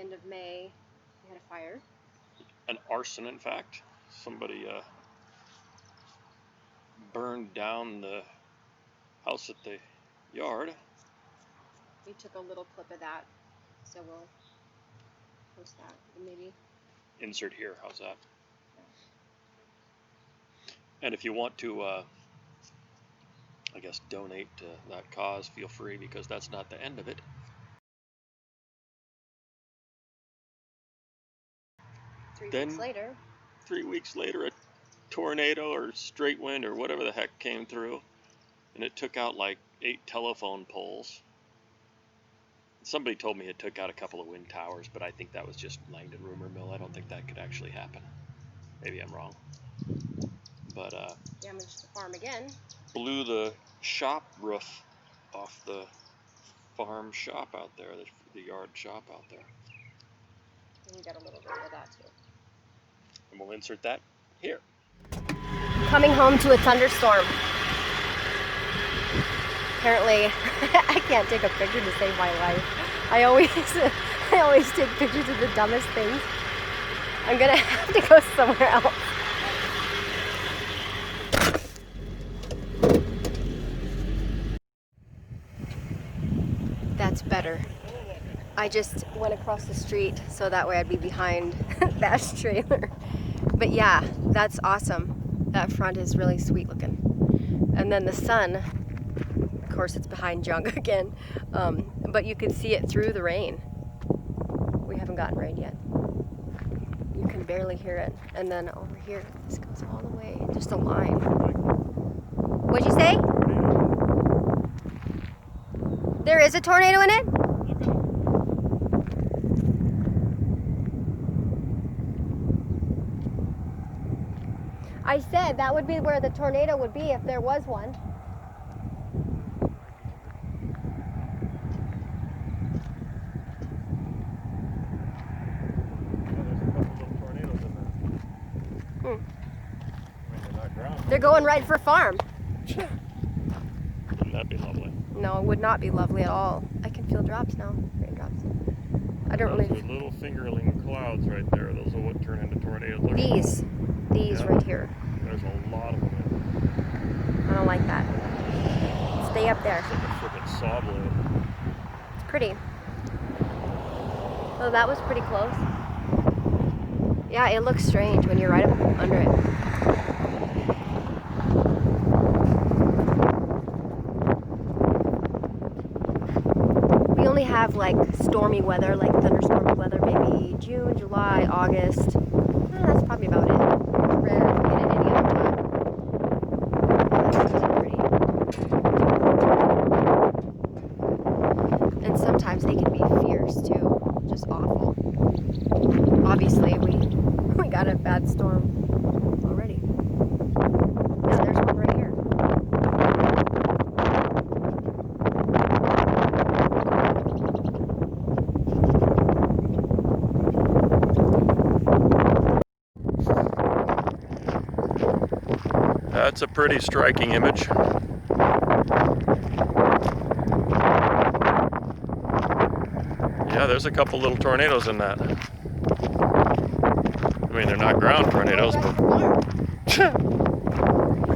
end of May, we had a fire. An arson, in fact. Somebody burned down the house at the yard. We took a little clip of that, so we'll post that and maybe insert here. How's that? Yeah. And if you want to, I guess, donate to that cause, feel free, because that's not the end of it. 3 weeks later. 3 weeks later, a tornado or straight wind or whatever the heck came through, and it took out like 8 telephone poles. Somebody told me it took out a couple of wind towers, but I think that was just Langdon rumor mill. I don't think that could actually happen. Maybe I'm wrong. But damaged the farm again. Blew the shop roof off the farm shop out there, the yard shop out there. And we got a little video of that too. And we'll insert that here. Coming home to a thunderstorm. Apparently, I can't take a picture to save my life. I always take pictures of the dumbest things. I'm gonna have to go somewhere else. That's better. I just went across the street so that way I'd be behind Bash's trailer. But yeah, that's awesome. That front is really sweet looking. And then the sun, of course it's behind junk again, but you can see it through the rain. We haven't gotten rain yet. You can barely hear it. And then over here, this goes all the way, just a line. What'd you say? There is a tornado in it? I said that would be where the tornado would be if there was one. They're going right for farm. Wouldn't that be lovely? No, it would not be lovely at all. I can feel drops now, raindrops. I don't really. Those are little fingerling clouds right there. Those are what turn into tornadoes. These yeah. Right here. There's a lot of them in there. I don't like that. Stay up there. It's like a freaking saw blade. It's pretty. Oh, that was pretty close. Yeah, it looks strange when you're right up under it. We only have like stormy weather, like thunderstormy weather, maybe June, July, August. That's probably about it. It's rare to get it any other time. That's just pretty. And sometimes they can be fierce too, just awful. Obviously, we got a bad storm already. Yeah, there's one right here. That's a pretty striking image. Yeah, there's a couple little tornadoes in that. I mean, they're not ground tornadoes, but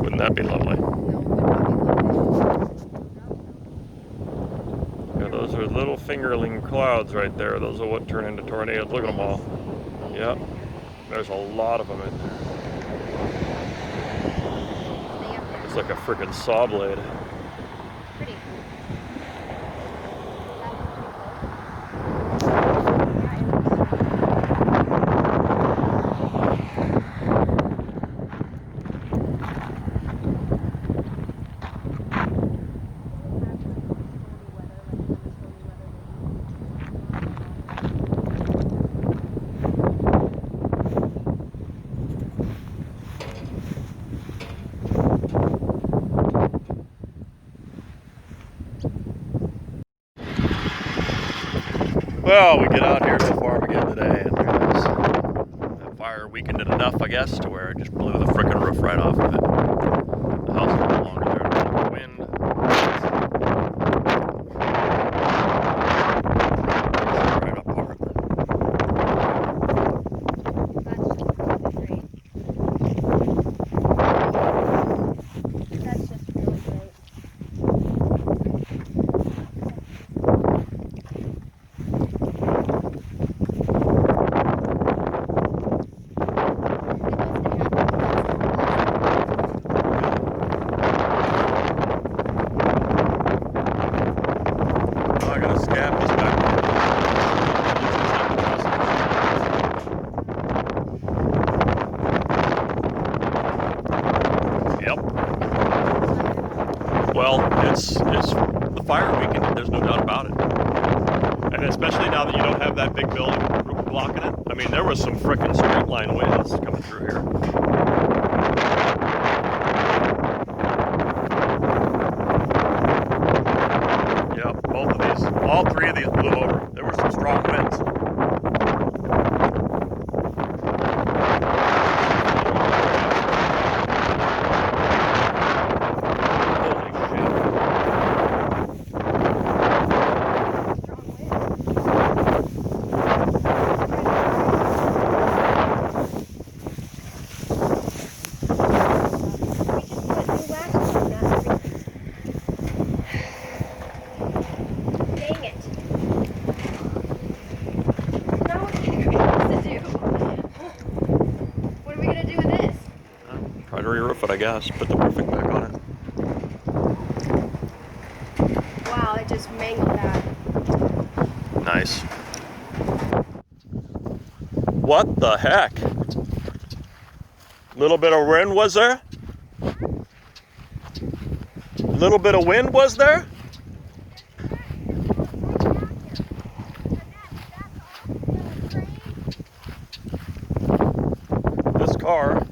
wouldn't that be lovely? Yeah, those are little fingerling clouds right there. Those are what turn into tornadoes. Look at them all. Yep, there's a lot of them in there. It's like a freaking saw blade. Pretty. Well, we get out here to the farm again today, and there's that fire weakened it enough, I guess, to where it just blew the frickin' roof right off of it. The house is no longer there to the wind. Right apart. have that big building blocking it. I mean, there was some frickin' straight line winds coming through here. Yeah, both of these, all three of these blew over. There were some strong winds. Try to re-roof it, I guess. Put the roofing back on it. Wow, it just mangled that. Nice. What the heck? Little bit of wind was there? Little bit of wind was there? This car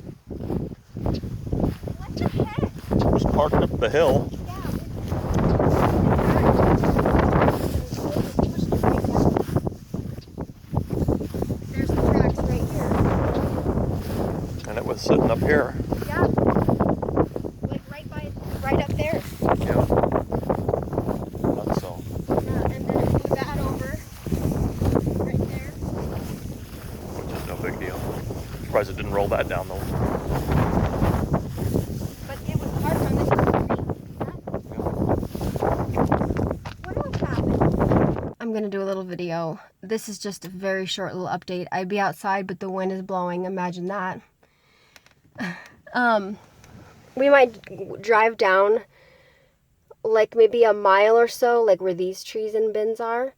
was parked up the hill. There's the tracks right here. And it was sitting up here. Yeah. Like right up there. Yeah. That's so. Yeah, and then it blew that over. Right there. Which is no big deal. Surprised it didn't roll that down though. But it was hard on the street. What else happened? I'm gonna do a little video. This is just a very short little update. I'd be outside, but the wind is blowing. Imagine that. We might drive down like maybe a mile or so, like where these trees and bins are.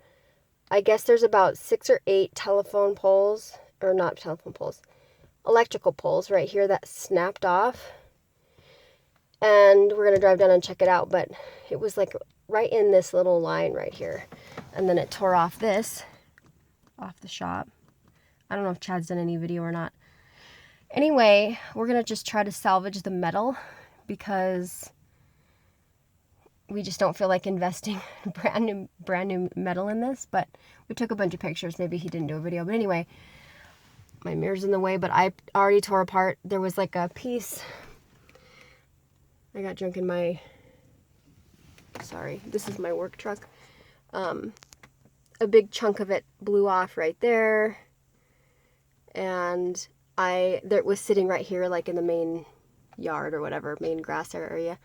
I guess there's about 6 or 8 telephone poles, or not telephone poles, electrical poles right here that snapped off. And we're gonna drive down and check it out, but it was like right in this little line right here. And then it tore off this, off the shop. I don't know if Chad's done any video or not. Anyway, we're gonna just try to salvage the metal because we just don't feel like investing brand new metal in this. But we took a bunch of pictures. Maybe he didn't do a video, but anyway, my mirror's in the way. But I already tore apart. There was like a piece. I got junk in my. Sorry, this is my work truck. A big chunk of it blew off right there, and that was sitting right here, like in the main yard or whatever, main grass area.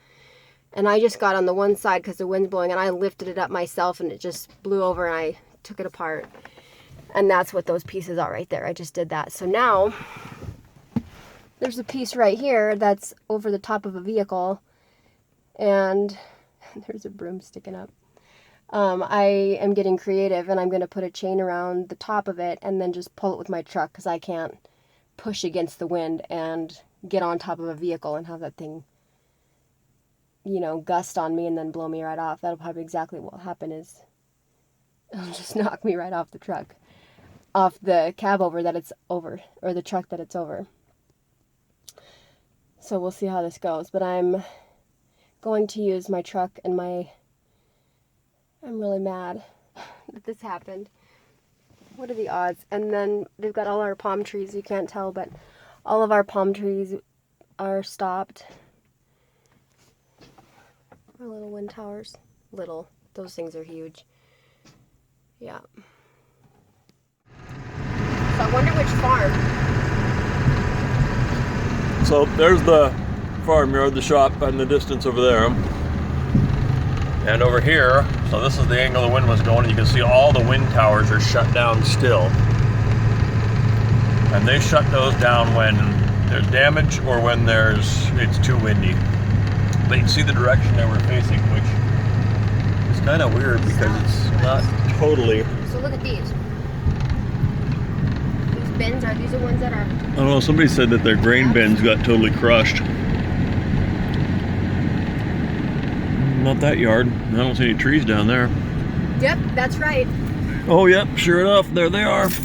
And I just got on the one side because the wind's blowing, and I lifted it up myself, and it just blew over, and I took it apart. And that's what those pieces are right there. I just did that. So now there's a piece right here that's over the top of a vehicle, and there's a broom sticking up. I am getting creative, and I'm going to put a chain around the top of it and then just pull it with my truck because I can't push against the wind and get on top of a vehicle and have that thing, you know, gust on me and then blow me right off. That'll probably exactly what will happen is it'll just knock me right off the truck, off the cab over that it's over, or the truck that it's over. So we'll see how this goes, but I'm going to use my truck and I'm really mad that this happened. What are the odds? And then they've got all our palm trees. You can't tell, but all of our palm trees are stopped. Our little wind towers. Little. Those things are huge. Yeah. So I wonder which farm. So there's the farmyard, the shop in the distance over there. And over here, so this is the angle the wind was going, and you can see all the wind towers are shut down still. And they shut those down when there's damage or when it's too windy. But you can see the direction they were facing, which is kind of weird because it's not totally. So look at these. These bins, are these the ones that are? I don't know, somebody said that their grain bins got totally crushed. Not that yard. I don't see any trees down there. Yep, that's right. Oh, yep, sure enough, there they are. Can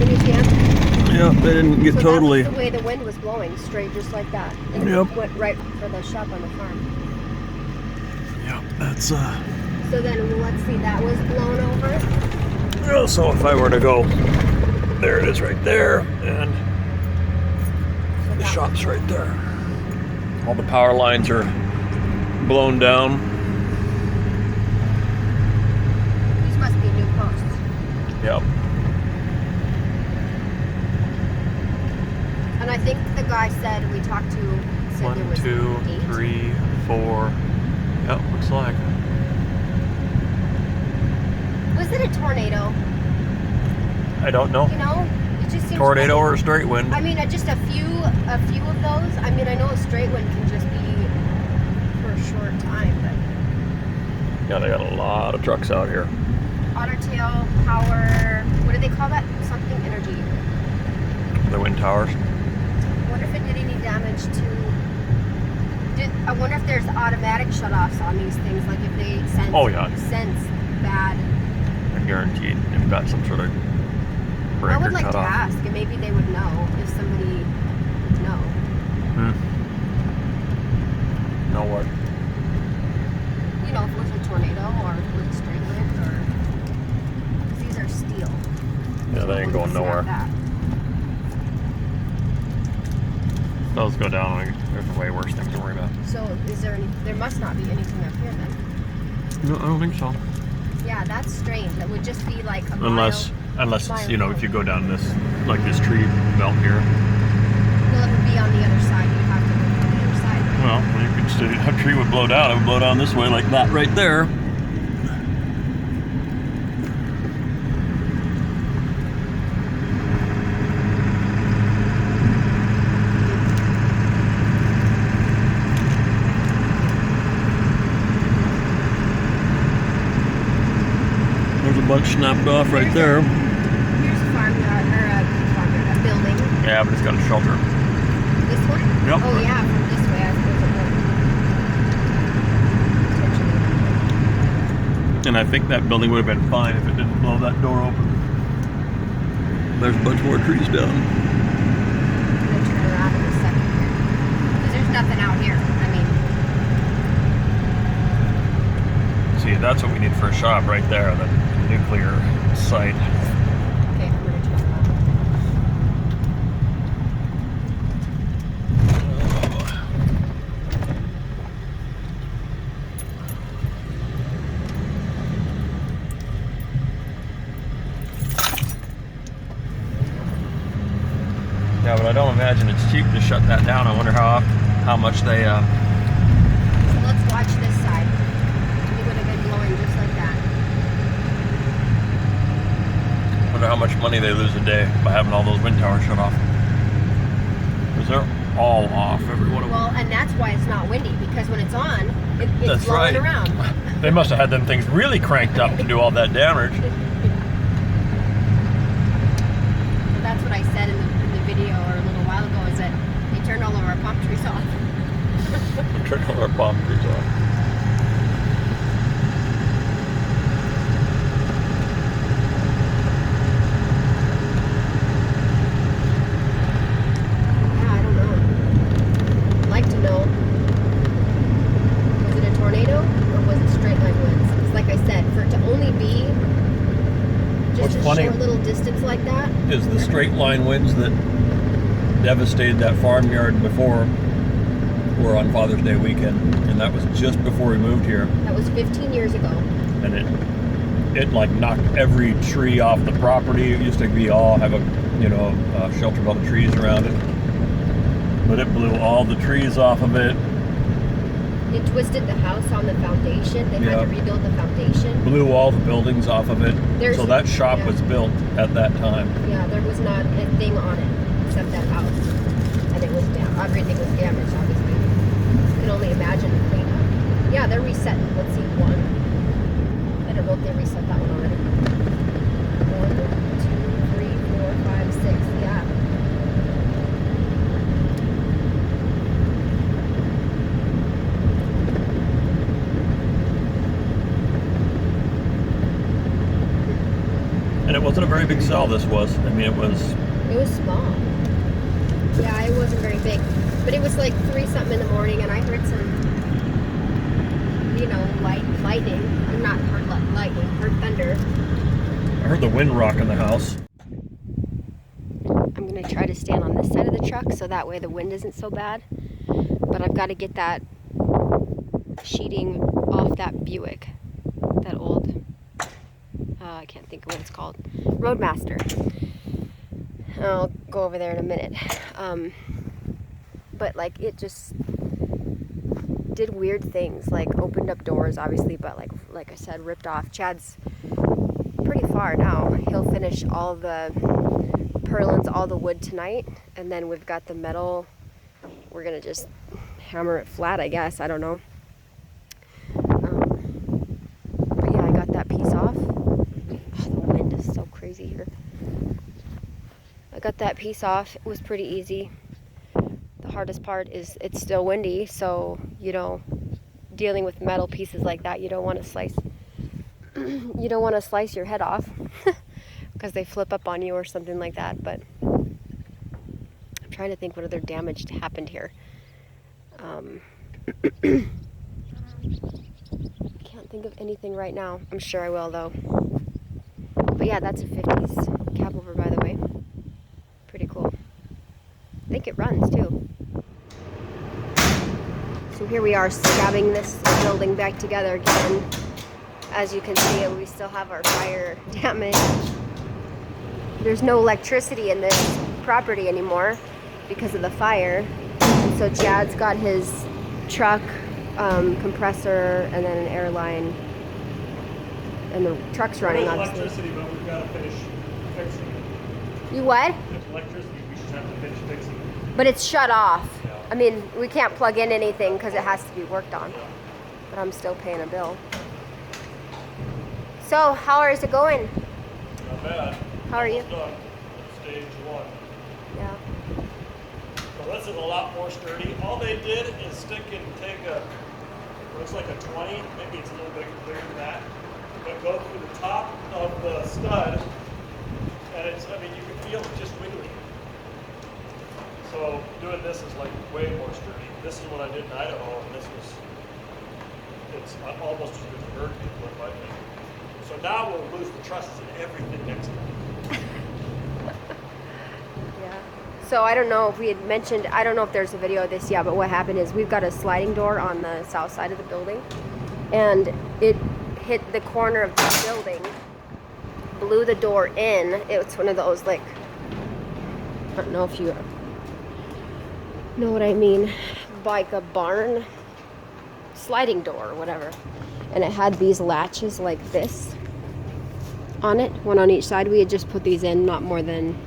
you see them? Yep, they didn't get So totally. that was the way the wind was blowing, straight, just like that. And Yep. it went right for the shop on the farm. Yep, that's So then, let's see, that was blown over. well, so if I were to go, there it is right there, and So the that shop's right there. All the power lines are blown down. These must be new posts. Yep. And I think the guy said we talked to said there 1, was 2, 8. 3, 4. Yep, looks like. Was it a tornado? I don't know. You know, it just seems Tornado like, or a straight wind. I mean, just a few of those. I mean, I know a straight wind can just be for a short time, but Yeah, they got a lot of trucks out here. otter tail power. What do they call that? Something energy. The wind towers. I wonder if it did any damage to. I wonder if there's automatic shutoffs on these things, like if they sense. Oh, yeah. Sense bad. I'm guaranteed they've got some sort of I breaker would like cut to off. ask, and maybe they would know if somebody would know. Know what? You know, if it was a tornado or if it was a straight wind, or because these are steel. Yeah, they ain't going nowhere. That. Those go down. There's way worse things to worry about. So, is there any? There must not be anything up here then. No, I don't think so. Yeah, that's strange. That would just be like a Unless mile. it's, if you go down this, like this tree belt here. Well, it would be on the other side. You'd have to look on the other side. Well, you could see a tree would blow down. It would blow down this way like that right there. There's a bunch snapped off right there. Here's a farmyard, or a building. Yeah, but it's got a shelter. This one? Yep. Oh yeah, from this way I suppose it would. Potentially. And I think that building would have been fine if it didn't blow that door open. There's a bunch more trees down. I'm gonna turn around in a second here. Because there's nothing out here. I mean, See, that's what we need for a shop right there, the nuclear site. okay, I'm gonna turn around. Yeah, but I don't imagine it's cheap to shut that down. I wonder how much they. So let's watch this side. It would have been blowing just like that. Wonder how much money they lose a day by having all those wind towers shut off. Because they're all off, every one of them. Well, and that's why it's not windy, because when it's on, it's That's blowing right. around. They must have had them things really cranked up to do all that damage. That's what I said in the video or a little while ago, is that they turned all of our palm trees off. Turn all our palm trees off. Yeah, I don't know. I'd like to know. Was it a tornado or was it straight line winds? Because like I said, for it to only be just What's a funny short little distance like that. Is the straight line winds that devastated that farmyard before were on Father's Day weekend, and that was just before we moved here, That was 15 years ago. and it like knocked every tree off the property. It used to be all have a shelter of all the trees around it, but it blew all the trees off of it. It twisted the house on the foundation. They had to rebuild the foundation. Blew all the buildings off of it. So that shop was built at that time. Yeah, there was not a thing on it except that house. And it was down. Everything was damaged, obviously. You can only imagine the cleanup. Yeah, they're resetting. Let's see, one. I don't know if they reset that one already. 1, 2, 3, 4, 5, 6. Yeah. And it wasn't a very big cell, this was. I mean, it was small. Yeah, it wasn't very big. But it was like 3-something in the morning, and I heard some, you know, lightning. Or not heard lightning, heard thunder. I heard the wind rock in the house. I'm going to try to stand on this side of the truck so that way the wind isn't so bad. But I've got to get that sheeting off that Buick. That old, I can't think of what it's called. Roadmaster. I'll go over there in a minute. But like it just did weird things, like opened up doors obviously, but like I said, ripped off. Chad's pretty far now. He'll finish all the purlins, all the wood tonight, and then we've got the metal. We're gonna just hammer it flat, I guess. I don't know. But yeah, I got that piece off. Oh, the wind is so crazy here. I got that piece off. It was pretty easy. The hardest part is it's still windy, so you know, dealing with metal pieces like that, you don't want to slice your head off because they flip up on you or something like that. But I'm trying to think what other damage happened here. I can't think of anything right now. I'm sure I will though. But yeah, that's a 50s cab over, by the way. Pretty cool. I think it runs too. So here we are scabbing this building back together again. As you can see, we still have our fire damage. There's no electricity in this property anymore because of the fire. And so Chad's got his truck, compressor, and then an air line. And the truck's running, obviously. There's electricity, but we've got to finish fixing it. You what? There's electricity, we just have to finish fixing it. But it's shut off. Yeah. I mean, we can't plug in anything because it has to be worked on. But I'm still paying a bill. So, how is it going? Not bad. How are you? Almost done. Stage 1. Yeah. So this is a lot more sturdy. All they did is stick and take a, looks like a 20, maybe it's a little bit bigger than that, but go through the top of the stud, and it's, I mean, you can feel it just wiggling. So doing this is like way more sturdy. This is what I did in Idaho, and this was, it's almost as good as a hurricane flip, I think. So now we'll lose the trusses and everything next time. Yeah. So I don't know if we had mentioned, I don't know if there's a video of this yet, but what happened is we've got a sliding door on the south side of the building, and it hit the corner of the building, blew the door in. It's one of those, like, I don't know if you know what I mean, like a barn sliding door or whatever. And it had these latches like this on it, one on each side. We had just put these in not more than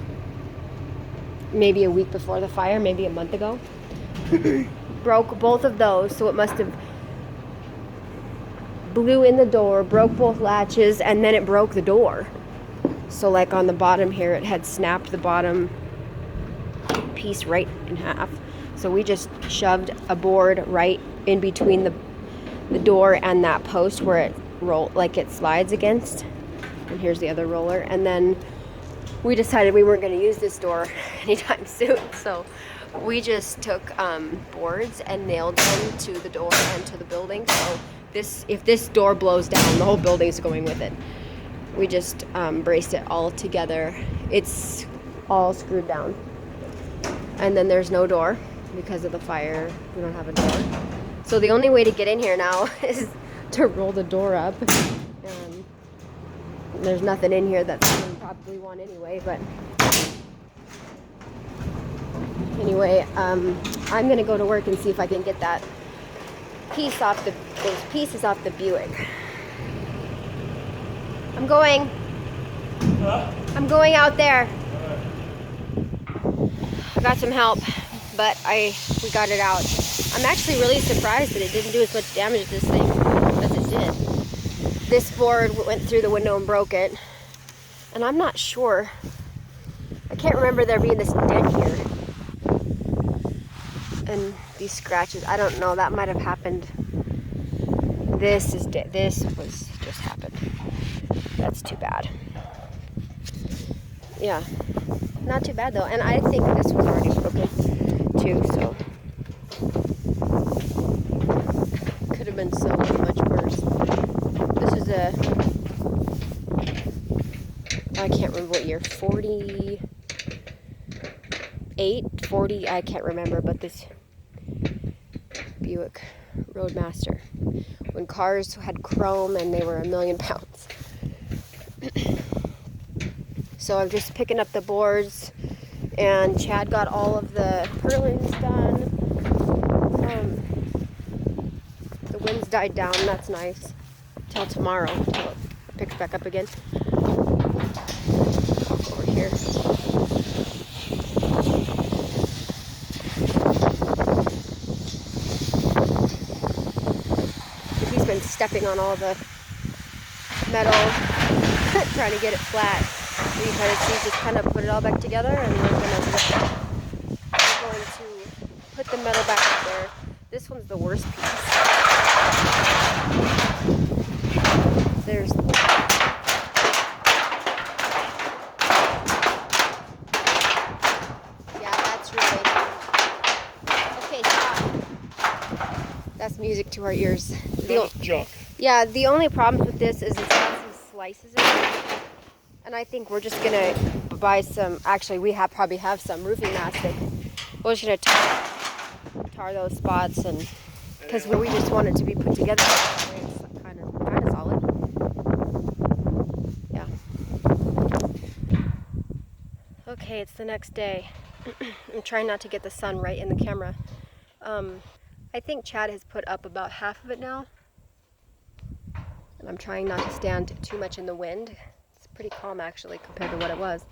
maybe a week before the fire, maybe a month ago. Broke both of those, so it must have blew in the door, broke both latches, and then it broke the door. So like on the bottom here, it had snapped the bottom piece right in half. So we just shoved a board right in between the door and that post where it like it slides against. And here's the other roller. And then we decided we weren't going to use this door anytime soon. So we just took boards and nailed them to the door and to the building. So if this door blows down, the whole building's going with it. We just braced it all together. It's all screwed down. And then there's no door because of the fire. We don't have a door. So the only way to get in here now is to roll the door up. There's nothing in here that someone probably want anyway, but anyway, I'm gonna go to work and see if I can get that piece off those pieces off the Buick. I'm going out there. I got some help, but we got it out. I'm actually really surprised that it didn't do as much damage to this thing as it did. This board went through the window and broke it. And I'm not sure. I can't remember there being this dent here. And these scratches, I don't know, that might have happened. This was just happened. That's too bad. Yeah, not too bad though. And I think this was already broken too, so could have been so much worse. This is a, I can't remember what year, 48, 40, I can't remember, but this Buick Roadmaster, when cars had chrome and they were a million pounds. So I'm just picking up the boards, and Chad got all of the purlins done. The wind's died down, that's nice. Till tomorrow, till it picks back up again. Over here. He's been stepping on all the metal, trying to get it flat. We just kind of put it all back together, and we're going to put the metal back up there. This one's the worst piece. There's okay, stop. That's music to our ears. Junk. Yeah, the only problem with this is it's got some slices in it. And I think we're just gonna buy some, actually we probably have some roofing mastic. We're just gonna tar those spots, and because we just want it to be put together. It's kind of solid. Yeah. Okay, it's the next day. I'm trying not to get the sun right in the camera. I think Chad has put up about half of it now. And I'm trying not to stand too much in the wind. It's pretty calm actually compared to what it was.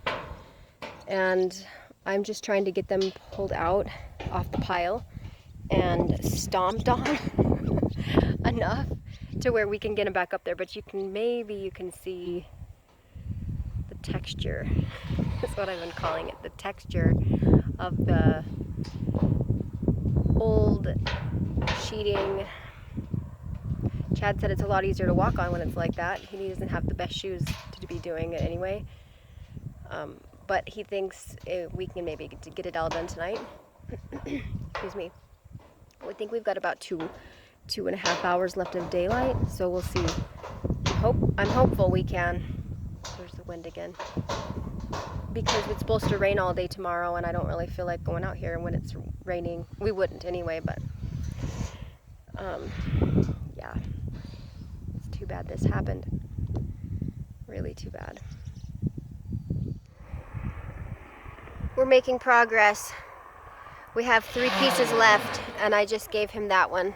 And I'm just trying to get them pulled out off the pile and stomped on enough to where we can get them back up there. But maybe you can see the texture. That's what I've been calling it, the texture of the old sheeting. Chad said it's a lot easier to walk on when it's like that. He doesn't have the best shoes to be doing it anyway. But he thinks we can maybe get it all done tonight. Excuse me. We think we've got about 2.5 hours left of daylight, so we'll see. I'm hopeful we can. There's the wind again. Because it's supposed to rain all day tomorrow, and I don't really feel like going out here when it's raining. We wouldn't anyway, but yeah. It's too bad this happened. Really too bad. We're making progress. We have 3 pieces left, and I just gave him that one.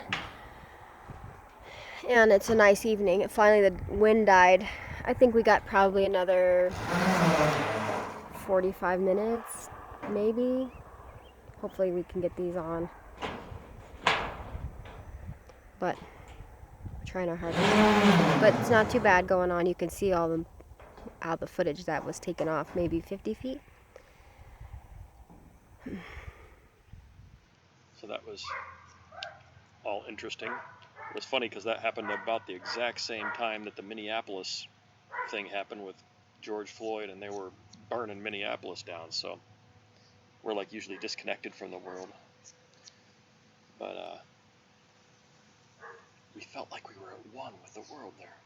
And it's a nice evening. Finally the wind died. I think we got probably another 45 minutes, maybe. Hopefully we can get these on. But we're trying our hardest. But it's not too bad going on. You can see all the footage that was taken off, maybe 50 feet. So that was all interesting. It was funny because that happened about the exact same time that the Minneapolis thing happened with George Floyd, and they were burning Minneapolis down. So we're like usually disconnected from the world. But we felt like we were at one with the world there.